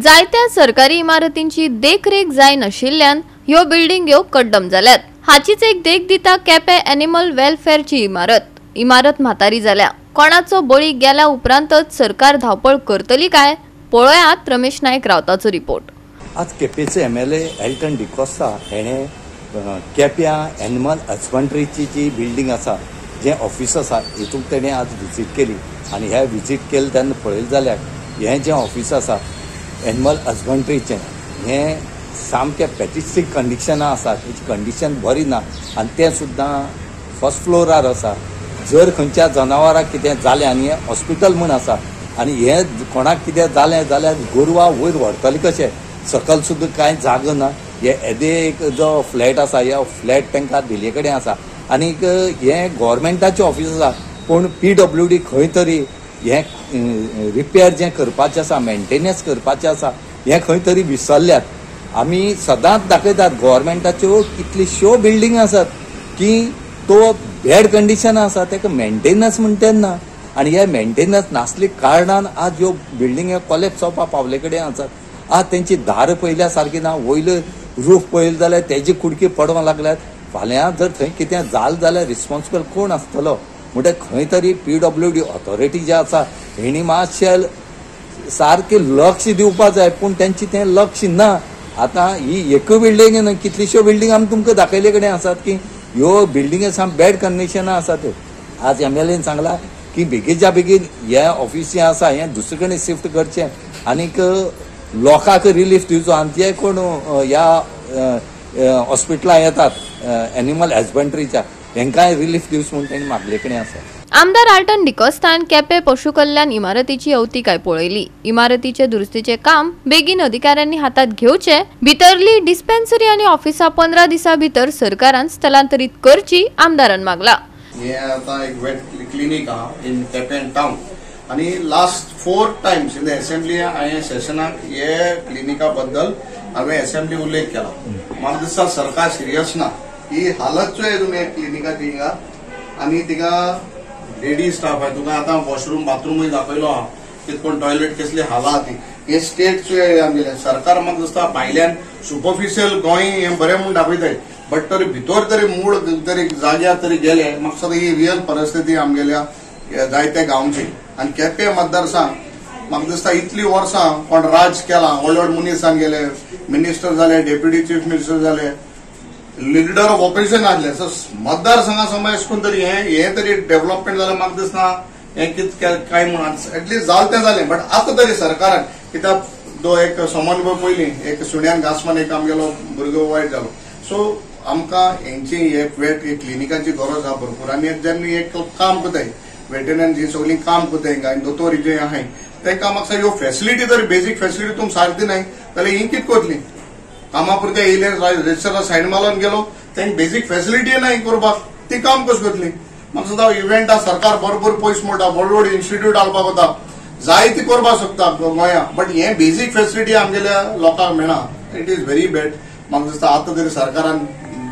जायत्या सरकारी इमारतींची देखरेख जाय नाशिल्ल्यान ह्यो बिल्डिंग्यो कड्डम जाल्यात। हाचीच एक देख दिता केपें एनिमल वेलफेअरची इमारत म्हातारी जाल्या। कोणाचो बळी गेल्या उपरांतच सरकार धावपळ करतली काय? पळयात रमेश नायक रावताचो रिपोर्ट। आज केपेचे एमएलए एल्टन डिकोस्टा हेणे केप्या एनिमल हजबंड्रीची जी बिल्डिंग आसा, जे ऑफिस आसा, हितूंक तेणे आज विजीट केली आनी ह्या विजीट केले तेन्ना पळयलें जाल्यार हें जें ऑफिस आसा एनिमल हजबंड्रीचें हें सामकें पॅथिस्टीक कंडिशनां आसा, तेची कंडिशन बरी ना आनी तें सुद्दां फर्स्ट फ्लोरार आसा। जर खंयच्या जनावरांक कितें जालें आनी हें हॉस्पिटल म्हूण आसा आनी हें कोणाक कितें जालें जाल्यार गोरवां वयर व्हरतले कशें, सकयल सुद्दां कांय जागो ना। येदे एक जो फ्लॅट आसा, ह्या फ्लॅट तांकां दिल्ले कडेन आसा आनीक हें गव्हर्मेंटाचें ऑफिस आसा, पूण PWD खंय तरी हें रिपेर जें करपाचें आसा, मेंटेनन्स करपाचें आसा, हें खंय तरी विसरल्यात। आमी सदांच दाखयतात गव्हर्मेंटाच्यो कितल्योश्यो बिल्डिंग आसात की तो बॅड कंडिशन आसा, ताका मेंटेनन्स म्हण तेन्ना, आनी हे मेंटेनन्स नासले कारणान आज ह्यो बिल्डिंग कॉलेप्स जावपाक पावले कडेन आसात। आज तेंची दार पयल्या सारकी ना, वयले रूफ पळयलें जाल्यार तेजी कुडकी पडोवंक लागल्यात। फाल्यां जर थंय कितें जालें जाल्यार रिस्पॉन्सिबल कोण आसतलो? म्हणजे खंय तरी PWD ऑथॉरिटी जे आसा हेणी मातशें सारकें लक्ष दिवपाक जाय, पूण तेंची तें लक्ष ना। आतां ही एकूय बिल्डिंग न्हय, कितल्योश्यो बिल्डिंग आमी तुमकां दाखयले कडेन आसात की ह्यो बिल्डिंग साम बॅड कंडिशनां आसात। आज MLAन सांगला की बेगीच्या बेगीन हें ऑफिस जें आसा हें दुसरे कडेन शिफ्ट करचें आनीक लोकांक रिलीफ दिवचो, आनी जे कोण ह्या हॉस्पिटलां येतात एनिमल हजबंड्रीच्या तांकांय रिलीफ दिवचो म्हूण तांणी मागले कडेन आसा। आमदार एल्टन डिकोस्टान केपें पशु कल्याण इमारतीची अवतिकाय पळयली। इमारतीचे दुरुस्तीचे काम बेगीन अधिकाऱ्यांनी हातात घेवचे, भितरली डिस्पेन्सरी आनी ऑफिसां 15 दिसां भितर सरकारान स्थलांतरीत करची आमदारान मागला। हे आता एक वेट क्लिनिक आहा इन केपें टाउन आनी last 4 times in the assembly हांवें सेशनाक हे क्लिनिका बद्दल हांवें असेंब्ली उल्लेख केला। म्हाका दिसता सरकार सिरियस ना। ही हालत जो आहे तुम्ही क्लिनिकाची हिंगा आनी तिका लेडी स्टाफ आहे, तुका आतां वॉशरूम बाथरूमूय दाखयलो आहा, कितकोन टॉयलेट कसली हाला ती हे स्टेटचे आमगेले सरकार म्हाका दिसता भायल्यान सुपरफिशियल गोंय हें बरें म्हूण दाखयताय, बट तरी भितर तरी मूळ तरी जाग्यार तरी गेले म्हाका दिसता ही रियल परिस्थिती आमगेल्या जायत्या गांवची। आनी केपें मतदारसंघ म्हाका दिसता इतली वर्सां कोण राज केला, व्हड व्हड मनीस गेले, मिनिस्टर जाले, डेप्युटी चीफ मिनिस्टर जाले, लीडर ऑफ ऑपोजिशन आसले, सो मतदारसंघा समज करून तरी हे तरी डेव्हलपमेंट जालें म्हाका दिसना हें कितें काय म्हणून एटलीस्ट जालें तें जालें, बट आतां तरी सरकारान कित्याक तो एक समन्वय पयलीं एक सुण्यान घासमान एक आमगेलो भुरगो वायट जालो। सो आमकां हेंची एक वेट क्लिनिकांची गरज आहा भरपूर, आनी जेन्ना एक काम कोताय वेटरनरी जी सगळीं काम कोताय हिंगा आनी दोतोर जे आहाय तांकां म्हाका ह्यो फॅसिलिटी तरी बेजीक फॅसिलिटी तुमकां सारकी नाय जाल्यार ही कितें कोतली? कामापुरते येयले रजिस्टरार सायन मारून गेलो, तांकां बेजीक फॅसिलिटी नाय करपाक, ती काम कशी करतली? म्हाका सुद्दां इव्हेंटा सरकार भरपूर पयस मोडटा, व्हड व्हड इन्स्टिट्यूट घालपाक वता, जाय ती करपाक शकता गोंया, बट हे बेजीक फॅसिलिटी आमगेल्या लोकांक मेळना। It is very bad. म्हाका दिसता आतां तरी सरकारान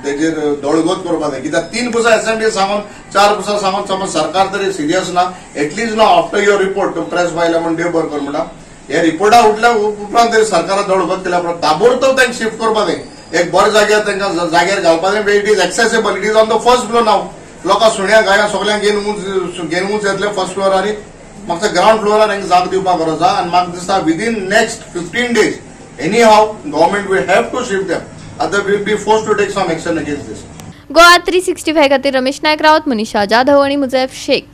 तेजेर दोळगोत करपाक जाय, कित्याक 3 पुसा असेंब्ली सांगून 4 पुसा सांगून समज सरकार तरी सिरियस ना, at least know after your report press बायला म्हणून देव बरें कर म्हणटा हे रिपोर्टा उठल्या उपरांत तरी सरकारान दोळगोत केल्या उपरांत ताबडतोब तांकां शिफ्ट करपाक जाय, एक बरें जाग्यार तांकां जाग्यार घालपाक जाय। It is accessible, it is on the first floor नाव, लोकां सुण्या गाया सगळ्यांक घेवन येतले फर्स्ट फ्लोरार, म्हाका ग्राउंड फ्लोरार तांकां जाग दिवपाक गरज आहा। आनी म्हाका दिसता within next 15 days anyhow government will have to shift them, other will be forced to take some action against this. Goa 365 खातीर रमेश नायक रावत, मनीषा जाधव आनी मुजैफ शेख।